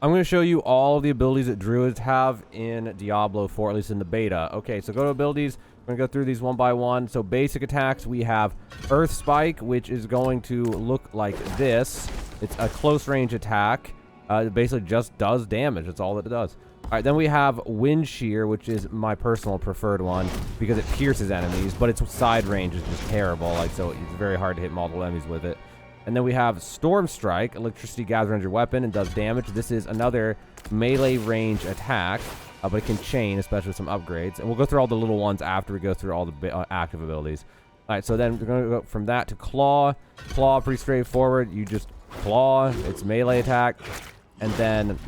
I'm going to show you all of the abilities that Druids have in Diablo 4, at least in the beta. Okay, so go to abilities. We're going to go through these one by one. So basic attacks, we have Earth Spike, which is going to look like this. It's a close range attack. It basically just does damage. That's all that it does. All right, then we have Wind Shear, which is my personal preferred one because it pierces enemies, but its side range is just terrible. Like, so it's very hard to hit multiple enemies with it. And then we have Storm Strike. Electricity gathers around your weapon and does damage. This is another melee range attack, but it can chain, especially with some upgrades. And we'll go through all the little ones after we go through all the active abilities. All right, so then we're going to go from that to Claw. Claw, pretty straightforward. You just claw. It's melee attack. And then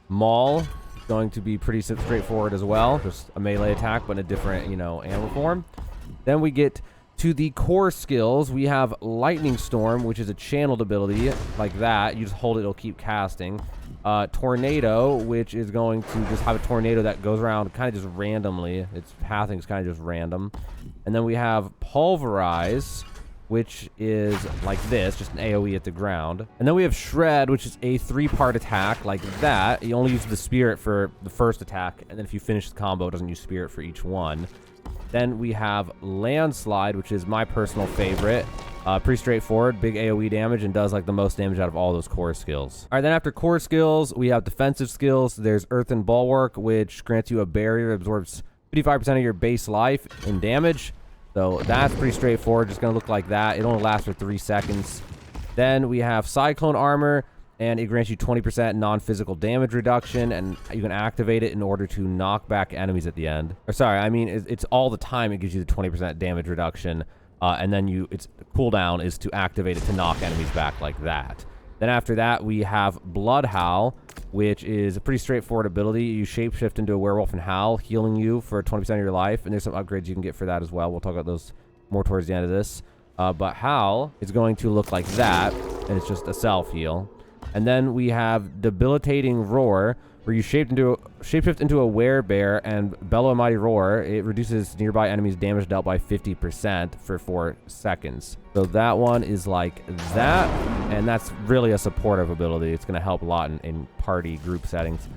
Maul, going to be pretty straightforward as well. Just a melee attack, but in a different, animal form. Then we get to the core skills. We have Lightning Storm, which is a channeled ability like that. You just hold it, it'll keep casting. Tornado, which is going to just have a tornado that goes around kind of just randomly. Its pathing is kind of just random. And then we have Pulverize, which is like this, just an AoE at the ground. And then we have Shred, which is a 3-part attack like that. You only use the Spirit for the first attack, and then if you finish the combo, it doesn't use Spirit for each one. Then we have Landslide, which is my personal favorite. Pretty straightforward, big AoE damage, and does like the most damage out of all those core skills. All right, then after core skills, we have defensive skills. There's Earthen Bulwark, which grants you a barrier that absorbs 55% of your base life in damage. So that's pretty straightforward, just gonna look like that. It only lasts for 3 seconds. Then we have Cyclone Armor, and it grants you 20% non-physical damage reduction, and you can activate it in order to knock back enemies at the end. Or sorry, I mean, it's all the time it gives you the 20% damage reduction, and then its cooldown is to activate it to knock enemies back like that. Then after that, we have Blood Howl, which is a pretty straightforward ability. You shapeshift into a werewolf and howl, healing you for 20% of your life, and there's some upgrades you can get for that as well. We'll talk about those more towards the end of this. But Howl is going to look like that, and it's just a self-heal. And then we have Debilitating Roar, where you shapeshift into a werebear and bellow a mighty roar. It reduces nearby enemies' damage dealt by 50% for 4 seconds. So that one is like that, and that's really a supportive ability. It's going to help a lot in party group settings.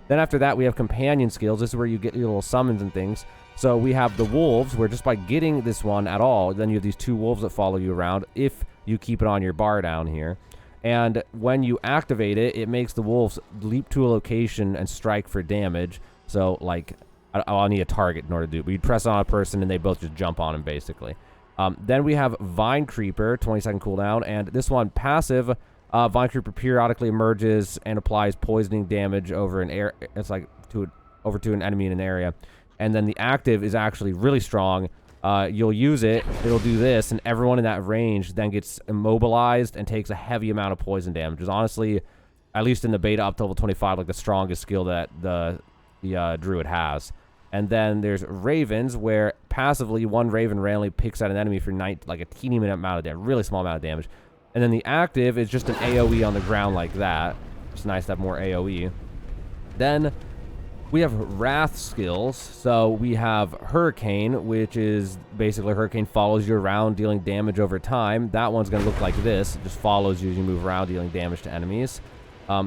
Then after that, we have companion skills. This is where you get your little summons and things. So we have the wolves, where just by getting this one at all, then you have these 2 wolves that follow you around if you keep it on your bar down here. And when you activate it, it makes the wolves leap to a location and strike for damage. So, like, I'll need a target in order to do it. But you'd press on a person, and they both just jump on him, basically. Then we have Vine Creeper, 20-second cooldown. And this one, passive, Vine Creeper periodically emerges and applies poisoning damage over an area. It's like over to an enemy in an area. And then the active is actually really strong. You'll use it, it'll do this, and everyone in that range then gets immobilized and takes a heavy amount of poison damage. It's honestly, at least in the beta up to level 25, like the strongest skill that the Druid has. And then there's Ravens, where passively one Raven randomly picks at an enemy for like a teeny minute amount of damage, really small amount of damage. And then the active is just an AoE on the ground like that. It's nice to have more AoE. Then we have Wrath skills. So we have Hurricane, which is basically Hurricane follows you around, dealing damage over time. That one's going to look like this. It just follows you as you move around, dealing damage to enemies.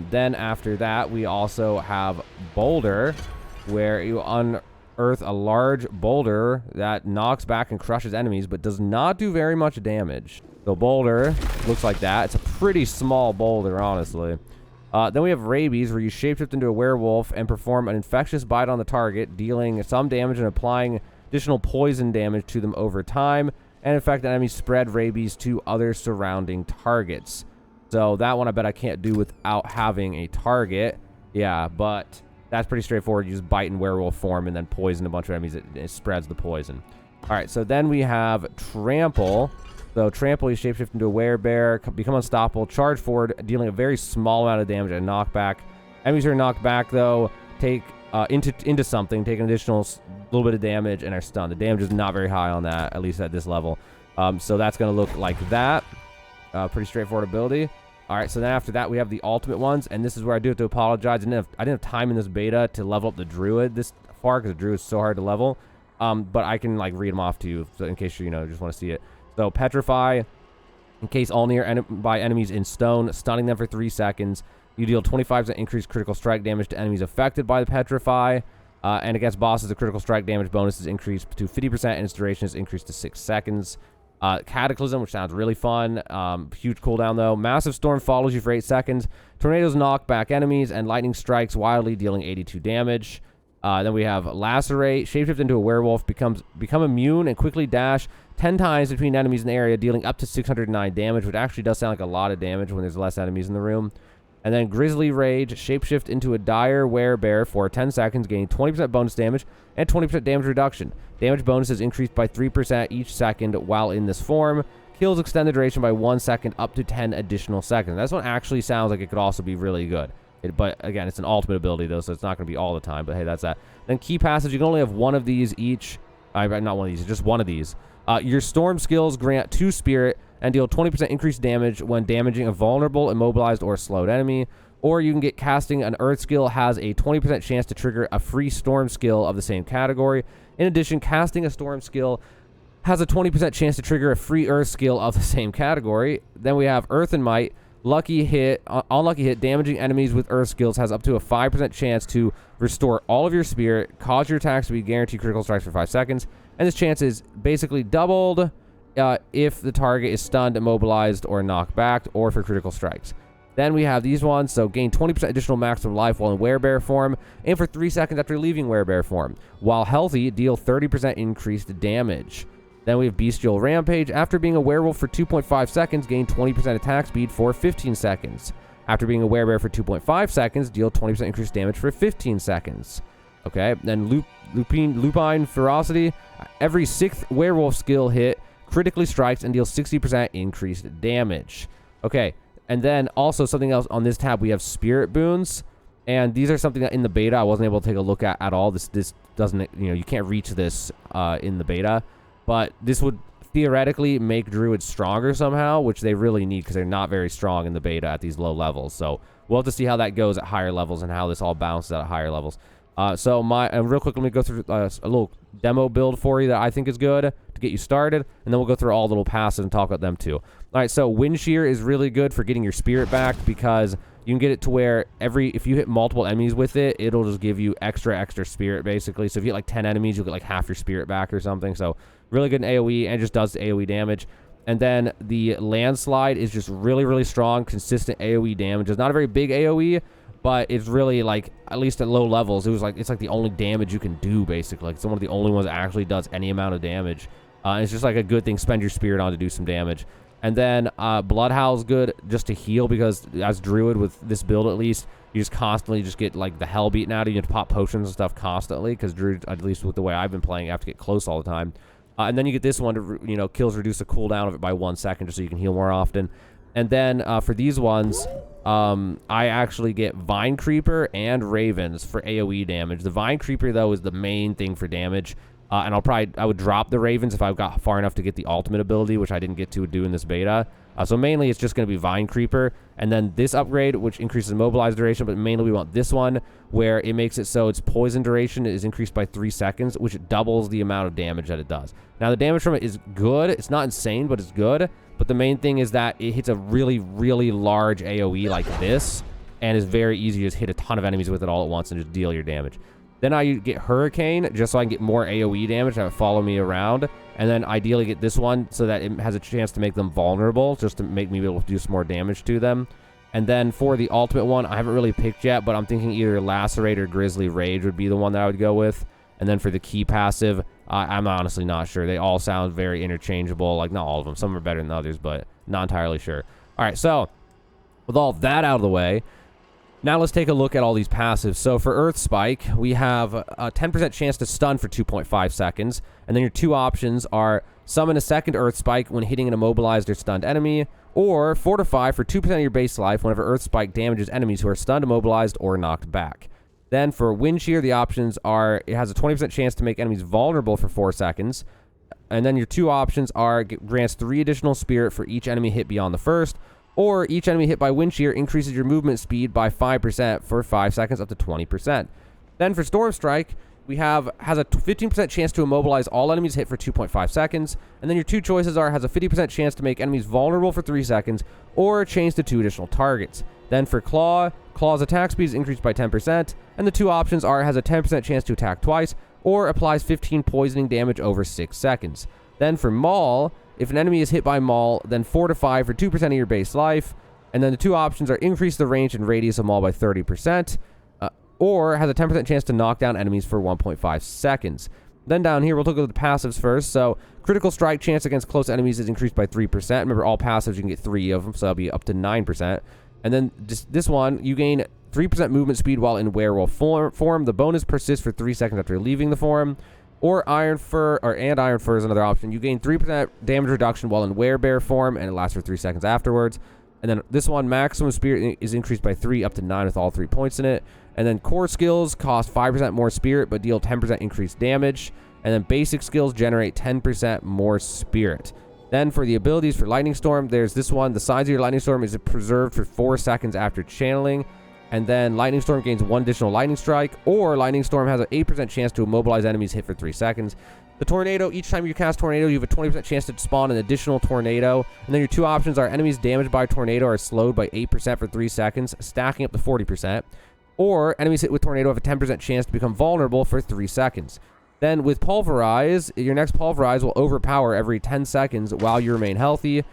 Then after that, we also have Boulder, where you unearth a large boulder that knocks back and crushes enemies, but does not do very much damage. So Boulder looks like that. It's a pretty small boulder, honestly. Then we have Rabies, where you shapeshift into a werewolf and perform an infectious bite on the target, dealing some damage and applying additional poison damage to them over time, and infect the enemy, spread rabies to other surrounding targets. So that one I bet I can't do without having a target. Yeah, but that's pretty straightforward. You just bite in werewolf form and then poison a bunch of enemies. It spreads the poison. All right, so then we have Trample. So Trample, you shapeshift into a werebear, become unstoppable, charge forward, dealing a very small amount of damage and knockback. Enemies who are knocked back, though, take into something, take an additional little bit of damage, and are stunned. The damage is not very high on that, at least at this level. So that's going to look like that. Pretty straightforward ability. All right, so then after that, we have the ultimate ones, and this is where I do have to apologize. I didn't have time in this beta to level up the Druid this far, because the Druid is so hard to level. But I can, like, read them off to you, so in case you just want to see it. So Petrify, encase all nearby enemies in stone, stunning them for 3 seconds. You deal 25% increased critical strike damage to enemies affected by the Petrify. And against bosses, the critical strike damage bonus is increased to 50% and its duration is increased to 6 seconds. Cataclysm, which sounds really fun. Huge cooldown, though. Massive Storm follows you for 8 seconds. Tornadoes knock back enemies, and lightning strikes wildly, dealing 82 damage. Then we have Lacerate. Shapeshift into a werewolf. Become immune and quickly dash 10 times between enemies in the area, dealing up to 609 damage, which actually does sound like a lot of damage when there's less enemies in the room. And then Grizzly Rage. Shapeshift into a dire werebear for 10 seconds, gaining 20% bonus damage and 20% damage reduction. Damage bonus is increased by 3% each second while in this form. Kills extend the duration by 1 second up to 10 additional seconds. This one actually sounds like it could also be really good. But again, it's an ultimate ability, though, so it's not going to be all the time. But hey, that's that. Then key passives, you can only have one of these each. Not one of these, just one of these. Your storm skills grant 2 spirit and deal 20% increased damage when damaging a vulnerable, immobilized, or slowed enemy. Or you can get casting an earth skill has a 20% chance to trigger a free storm skill of the same category. In addition, casting a storm skill has a 20% chance to trigger a free earth skill of the same category. Then we have Earth and Might. Unlucky hit, damaging enemies with earth skills has up to a 5% chance to restore all of your spirit, cause your attacks to be guaranteed critical strikes for 5 seconds, and this chance is basically doubled if the target is stunned, immobilized, or knocked back, or for critical strikes. Then we have these ones, so gain 20% additional maximum life while in werebear form, and for 3 seconds after leaving werebear form. While healthy, deal 30% increased damage. Then we have Bestial Rampage. After being a werewolf for 2.5 seconds, gain 20% attack speed for 15 seconds. After being a werebear for 2.5 seconds, deal 20% increased damage for 15 seconds. Okay, then Lupine Ferocity. Every 6th werewolf skill hit critically strikes and deals 60% increased damage. Okay, and then also something else on this tab, we have Spirit Boons. And these are something that in the beta I wasn't able to take a look at all. This doesn't, you can't reach this in the beta. But this would theoretically make Druids stronger somehow, which they really need because they're not very strong in the beta at these low levels. So we'll have to see how that goes at higher levels and how this all balances out at higher levels. So real quick, let me go through a little demo build for you that I think is good to get you started, and then we'll go through all the little passives and talk about them too. All right, so Wind Shear is really good for getting your spirit back because you can get it to where if you hit multiple enemies with it, it'll just give you extra spirit basically. So if you hit like 10 enemies, you'll get like half your spirit back or something. So really good in AoE and just does AoE damage. And then the Landslide is just really strong, consistent AoE damage. It's not a very big AoE, but it's really like, at least at low levels, it's like the only damage you can do basically. Like it's one of the only ones that actually does any amount of damage. It's just like a good thing. Spend your spirit on to do some damage. And then Bloodhowl's good just to heal because as Druid with this build at least, you just constantly just get like the hell beaten out of you. You have to pop potions and stuff constantly because Druid, at least with the way I've been playing, you have to get close all the time. And then you get this one to, kills reduce the cooldown of it by 1 second just so you can heal more often. And then for these ones, I actually get Vine Creeper and Ravens for AoE damage. The Vine Creeper, though, is the main thing for damage. And I would drop the Ravens if I got far enough to get the ultimate ability, which I didn't get to do in this beta. So mainly it's just going to be Vine Creeper. And then this upgrade, which increases immobilized duration, but mainly we want this one, where it makes it so its poison duration is increased by 3 seconds, which doubles the amount of damage that it does. Now, the damage from it is good. It's not insane, but it's good. But the main thing is that it hits a really large AoE like this, and is very easy to just hit a ton of enemies with it all at once and just deal your damage. Then I get Hurricane, just so I can get more AoE damage, have it follow me around. And then ideally get this one so that it has a chance to make them vulnerable, just to make me be able to do some more damage to them. And then for the ultimate one, I haven't really picked yet, but I'm thinking either Lacerate or Grizzly Rage would be the one that I would go with. And then for the key passive, I'm honestly not sure. They all sound very interchangeable. Like, not all of them. Some are better than others, but not entirely sure. All right, so with all that out of the way, now let's take a look at all these passives. So for Earth Spike, we have a 10% chance to stun for 2.5 seconds. And then your 2 options are summon a second Earth Spike when hitting an immobilized or stunned enemy, or Fortify for 2% of your base life whenever Earth Spike damages enemies who are stunned, immobilized, or knocked back. Then for Wind Shear, the options are it has a 20% chance to make enemies vulnerable for 4 seconds. And then your 2 options are grants 3 additional spirit for each enemy hit beyond the first, or each enemy hit by Wind Shear increases your movement speed by 5% for 5 seconds up to 20%. Then for Storm Strike, we has a 15% chance to immobilize all enemies hit for 2.5 seconds. And then your 2 choices are has a 50% chance to make enemies vulnerable for 3 seconds, or change to 2 additional targets. Then for Claw, Claw's attack speed is increased by 10%, and the two options are has a 10% chance to attack twice, or applies 15 poisoning damage over 6 seconds. Then for Maul, if an enemy is hit by Maul, then Fortify for 2% of your base life, and then the two options are increase the range and radius of Maul by 30%, or has a 10% chance to knock down enemies for 1.5 seconds. Then down here, we'll look at the passives first. So critical strike chance against close enemies is increased by 3%. Remember, all passives, you can get 3 of them, so that'll be up to 9%. And then this one, you gain 3% movement speed while in werewolf form. The bonus persists for 3 seconds after leaving the form. Or Iron Fur, and Iron Fur is another option. You gain 3% damage reduction while in werebear form, and it lasts for 3 seconds afterwards. And then this one, maximum spirit is increased by 3 up to 9 with all 3 points in it. And then core skills cost 5% more spirit, but deal 10% increased damage. And then basic skills generate 10% more spirit. Then for the abilities for Lightning Storm, there's this one. The size of your Lightning Storm is preserved for 4 seconds after channeling. And then Lightning Storm gains 1 additional Lightning Strike, or Lightning Storm has an 8% chance to immobilize enemies hit for 3 seconds. The Tornado, each time you cast Tornado, you have a 20% chance to spawn an additional Tornado. And then your two options are enemies damaged by Tornado are slowed by 8% for 3 seconds, stacking up to 40%. Or enemies hit with Tornado have a 10% chance to become vulnerable for 3 seconds. Then with Pulverize, your next Pulverize will overpower every 10 seconds while you remain healthy.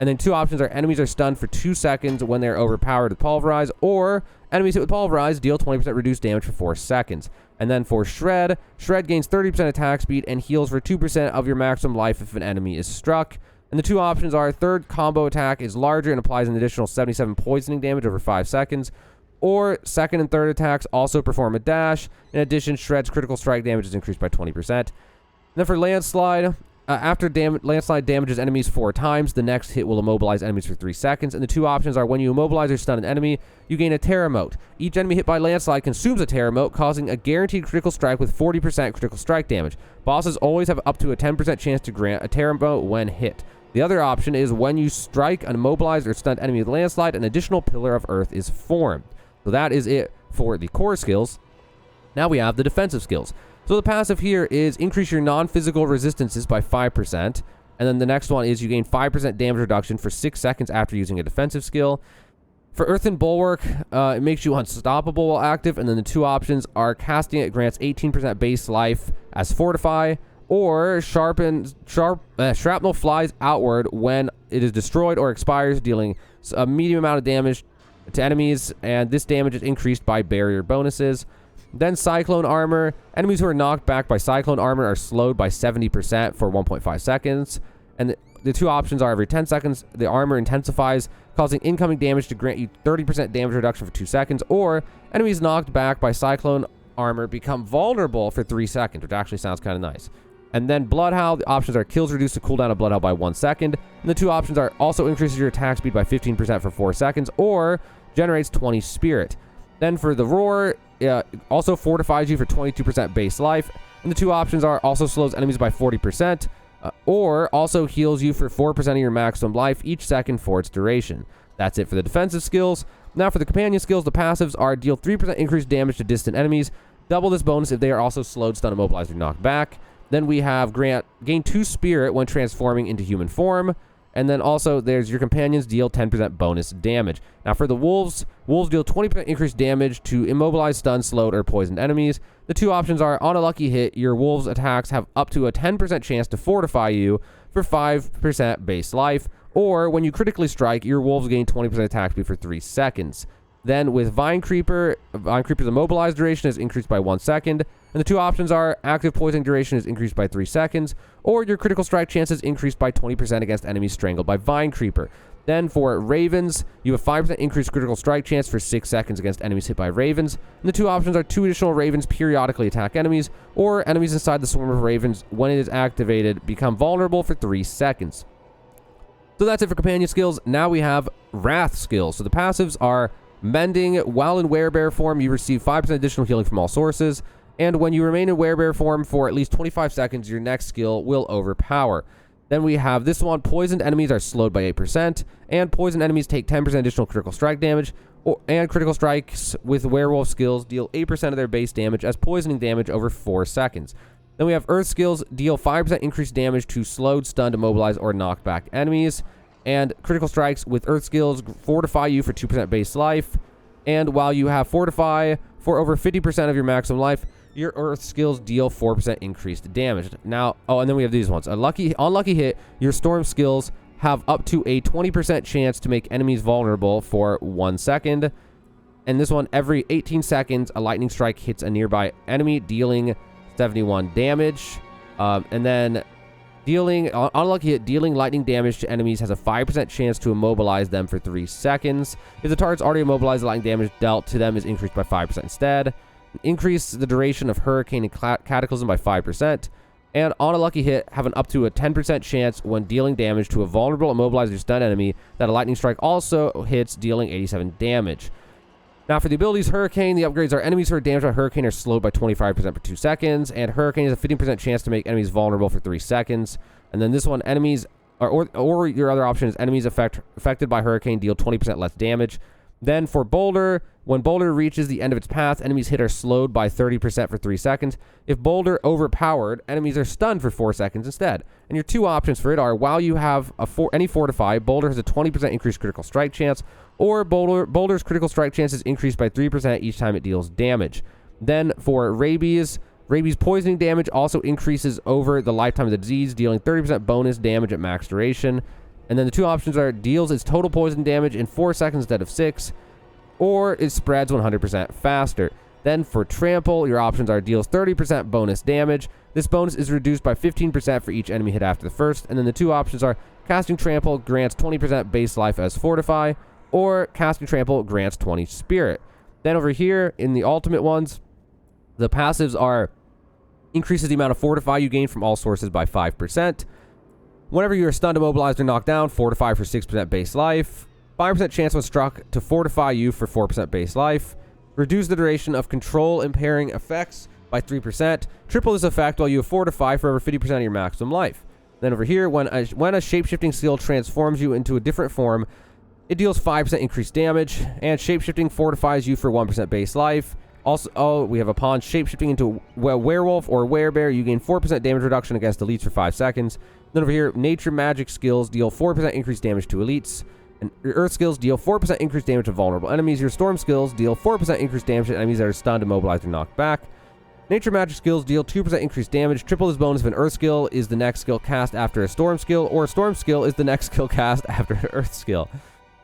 And then two options are enemies are stunned for 2 seconds when they're overpowered with Pulverize, or enemies hit with Pulverize deal 20% reduced damage for 4 seconds. And then for Shred, Shred gains 30% attack speed and heals for 2% of your maximum life if an enemy is struck. And the two options are third combo attack is larger and applies an additional 77 poisoning damage over 5 seconds. Or second and third attacks also perform a dash. In addition, Shred's critical strike damage is increased by 20%. And then for Landslide, after Landslide damages enemies 4 times, the next hit will immobilize enemies for 3 seconds. And the two options are when you immobilize or stun an enemy, you gain a Terra Mote. Each enemy hit by Landslide consumes a Terra Mote, causing a guaranteed critical strike with 40% critical strike damage. Bosses always have up to a 10% chance to grant a Terra Mote when hit. The other option is when you strike an immobilized or stunned enemy with Landslide, an additional Pillar of Earth is formed. So that is it for the core skills. Now we have the defensive skills. So the passive here is increase your non-physical resistances by 5%. And then the next one is you gain 5% damage reduction for 6 seconds after using a defensive skill. For Earthen Bulwark, it makes you unstoppable while active. And then the two options are casting it grants 18% base life as Fortify, or Shrapnel flies outward when it is destroyed or expires, dealing a medium amount of damage to enemies, and this damage is increased by barrier bonuses. Then Cyclone Armor. Enemies who are knocked back by Cyclone Armor are slowed by 70% for 1.5 seconds. And the two options are every 10 seconds, the armor intensifies, causing incoming damage to grant you 30% damage reduction for 2 seconds, or enemies knocked back by Cyclone Armor become vulnerable for 3 seconds, which actually sounds kind of nice. And then Bloodhowl, the options are kills reduce the cooldown of Bloodhowl by 1 second. And the two options are also increases your attack speed by 15% for 4 seconds, or generates 20 spirit. Then for the Roar, also fortifies you for 22% base life. And the two options are also slows enemies by 40%, or also heals you for 4% of your maximum life each second for its duration. That's it for the defensive skills. Now for the companion skills, the passives are deal 3% increased damage to distant enemies, double this bonus if they are also slowed, stunned, immobilized, or knocked back. Then we have gain 2 spirit when transforming into human form. And then also there's your companions deal 10% bonus damage. Now for the wolves deal 20% increased damage to immobilized, stunned, slowed, or poisoned enemies. The two options are on a lucky hit, your wolves attacks have up to a 10% chance to fortify you for 5% base life, or when you critically strike, your wolves gain 20% attack speed for 3 seconds. Then with Vine Creeper's immobilized duration is increased by 1 second. And the two options are active poisoning duration is increased by 3 seconds, or your critical strike chance is increased by 20% against enemies strangled by Vine Creeper. Then for Ravens, you have 5% increased critical strike chance for 6 seconds against enemies hit by Ravens. And the two options are 2 additional Ravens periodically attack enemies, or enemies inside the swarm of Ravens, when it is activated, become vulnerable for 3 seconds. So that's it for companion skills. Now we have Wrath skills. So the passives are Mending. While in Werebear form, you receive 5% additional healing from all sources. And when you remain in Werebear form for at least 25 seconds, your next skill will overpower. Then we have this one. Poisoned enemies are slowed by 8%. And poisoned enemies take 10% additional critical strike damage. And critical strikes with werewolf skills deal 8% of their base damage as poisoning damage over 4 seconds. Then we have Earth skills. Deal 5% increased damage to slowed, stunned, immobilized, or knocked back enemies. And critical strikes with Earth skills fortify you for 2% base life. And while you have Fortify for over 50% of your maximum life, your Earth skills deal 4% increased damage. Now, oh, and then we have these ones. Unlucky hit, your Storm skills have up to a 20% chance to make enemies vulnerable for 1 second. And this one, every 18 seconds, a lightning strike hits a nearby enemy, dealing 71 damage. And then unlucky hit, dealing lightning damage to enemies has a 5% chance to immobilize them for 3 seconds. If the target's already immobilized, the lightning damage dealt to them is increased by 5% instead. Increase the duration of Hurricane and Cataclysm by 5%. And on a lucky hit, have an up to a 10% chance when dealing damage to a vulnerable, immobilized, or stunned enemy that a lightning strike also hits, dealing 87 damage. Now, for the abilities Hurricane, the upgrades are enemies who are damaged by Hurricane are slowed by 25% for 2 seconds, and Hurricane has a 15% chance to make enemies vulnerable for 3 seconds. And then this one, enemies, or your other option is enemies affected by Hurricane deal 20% less damage. Then for Boulder, when Boulder reaches the end of its path, enemies hit are slowed by 30% for 3 seconds. If Boulder overpowered, enemies are stunned for 4 seconds instead. And your two options for it are, while you have any Fortify, Boulder has a 20% increased critical strike chance, or Boulder's critical strike chance is increased by 3% each time it deals damage. Then for Rabies poisoning damage also increases over the lifetime of the disease, dealing 30% bonus damage at max duration. And then the two options are deals its total poison damage in 4 seconds instead of 6, or it spreads 100% faster. Then for Trample, your options are deals 30% bonus damage. This bonus is reduced by 15% for each enemy hit after the first. And then the two options are casting Trample grants 20% base life as Fortify, or casting Trample grants 20 Spirit. Then over here in the ultimate ones, the passives are increases the amount of Fortify you gain from all sources by 5%. Whenever you are stunned, immobilized, or knocked down, Fortify for 6% base life. 5% chance when struck to fortify you for 4% base life. Reduce the duration of control impairing effects by 3%. Triple this effect while you fortify for over 50% of your maximum life. Then over here, when a shapeshifting skill transforms you into a different form, it deals 5% increased damage, and shapeshifting fortifies you for 1% base life. Also, we have upon shapeshifting into a werewolf or werebear, you gain 4% damage reduction against elites for 5 seconds. Then over here, nature magic skills deal 4% increased damage to elites. And your earth skills deal 4% increased damage to vulnerable enemies. Your storm skills deal 4% increased damage to enemies that are stunned, immobilized, or knocked back. Nature magic skills deal 2% increased damage. Triple this bonus if an earth skill is the next skill cast after a storm skill, or a storm skill is the next skill cast after an earth skill.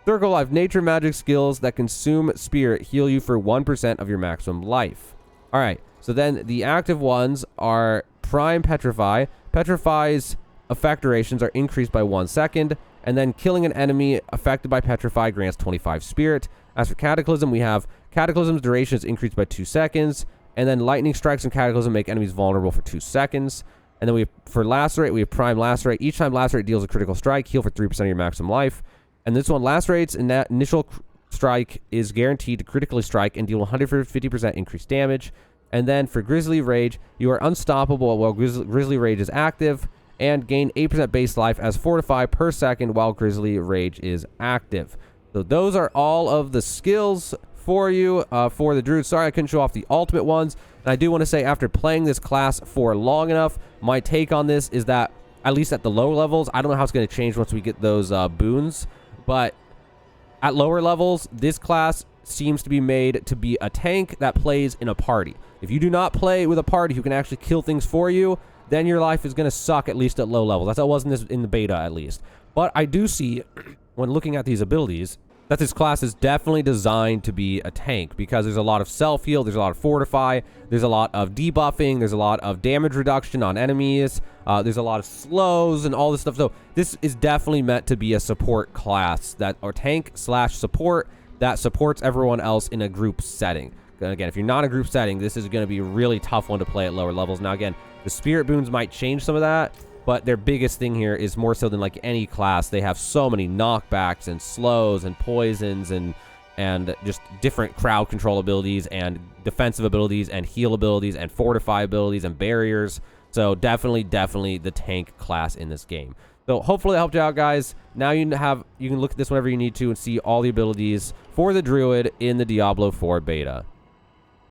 Circle life. Nature magic skills that consume spirit heal you for 1% of your maximum life. Alright, so then the active ones are Prime Petrify. Petrify's effect durations are increased by 1 second, and then killing an enemy affected by Petrify grants 25 spirit. As for Cataclysm, we have Cataclysm's duration is increased by 2 seconds, and then lightning strikes and Cataclysm make enemies vulnerable for 2 seconds. And then for Lacerate, we have Prime Lacerate. Each time Lacerate deals a critical strike, heal for 3% of your maximum life. And this one, Lacerate's in that initial strike is guaranteed to critically strike and deal 150% increased damage. And then for Grizzly Rage, you are unstoppable while Grizzly Rage is active, and gain 8% base life as Fortify per second while Grizzly Rage is active. So those are all of the skills for you for the Druid. Sorry I couldn't show off the ultimate ones. And I do want to say, after playing this class for long enough, my take on this is that, at least at the lower levels, I don't know how it's going to change once we get those boons, but at lower levels, this class seems to be made to be a tank that plays in a party. If you do not play with a party who can actually kill things for you, then your life is going to suck, at least at low levels. That's how it was in the beta, at least. But I do see, when looking at these abilities, that this class is definitely designed to be a tank, because there's a lot of self-heal, there's a lot of fortify, there's a lot of debuffing, there's a lot of damage reduction on enemies, there's a lot of slows and all this stuff. So this is definitely meant to be a support class, or tank/support that supports everyone else in a group setting. And again, if you're not in a group setting, this is going to be a really tough one to play at lower levels. Now again, the spirit boons might change some of that, but their biggest thing here is more so than like any class. They have so many knockbacks and slows and poisons and just different crowd control abilities and defensive abilities and heal abilities and fortify abilities and barriers. So definitely the tank class in this game. So hopefully that helped you out, guys. Now you can look at this whenever you need to and see all the abilities for the Druid in the Diablo 4 beta.